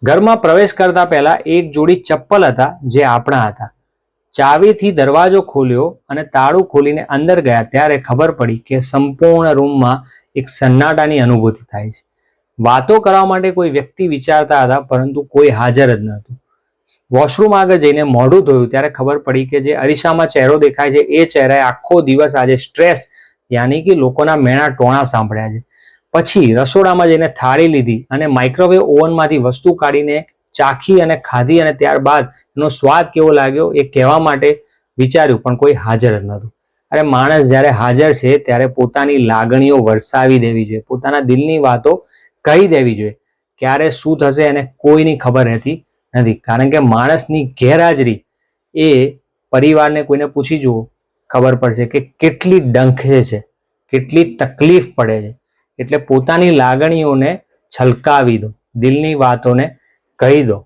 ઘરમાં પ્રવેશ કરતા પહેલા એક જોડી ચપ્પલ હતા જે આપણા હતા. ચાવીથી દરવાજો ખોલ્યો અને તાળું ખોલીને અંદર ગયા ત્યારે ખબર પડી કે સંપૂર્ણ રૂમમાં એક સન્નાટાની અનુભૂતિ થાય છે. વાતો કરવા માટે કોઈ વ્યક્તિ વિચારતા હતા પરંતુ કોઈ હાજર જ નહોતું. વોશરૂમ આગળ જઈને મોઢું ધોયું ત્યારે ખબર પડી કે જે અરીસામાં ચહેરો દેખાય છે એ ચહેરાએ આખો દિવસ આજે સ્ટ્રેસ યાની કે લોકોના મેણા ટોણા સાંભળ્યા છે. પછી રસોડામાં જઈને થાળી લીધી અને માઇક્રોવેવ ઓવનમાંથી વસ્તુ કાઢીને ચાખી અને ખાધી અને ત્યારબાદ એનો સ્વાદ કેવો લાગ્યો એ કહેવા માટે વિચાર્યું પણ કોઈ હાજર જ નહોતું. અરે માણસ જ્યારે હાજર છે ત્યારે પોતાની લાગણીઓ વરસાવી દેવી જોઈએ, પોતાના દિલની વાતો કહી દેવી જોઈએ. ક્યારે શું થશે એને કોઈની ખબર રહેતી નથી, કારણ કે માણસની ગેરહાજરી એ પરિવારને કોઈને પૂછી જુઓ ખબર પડશે કે કેટલી ડંખે છે, કેટલી તકલીફ પડે છે. એટલે પોતાની લાગણીઓને છલકાવી દો, દિલની વાતોને કહી દો.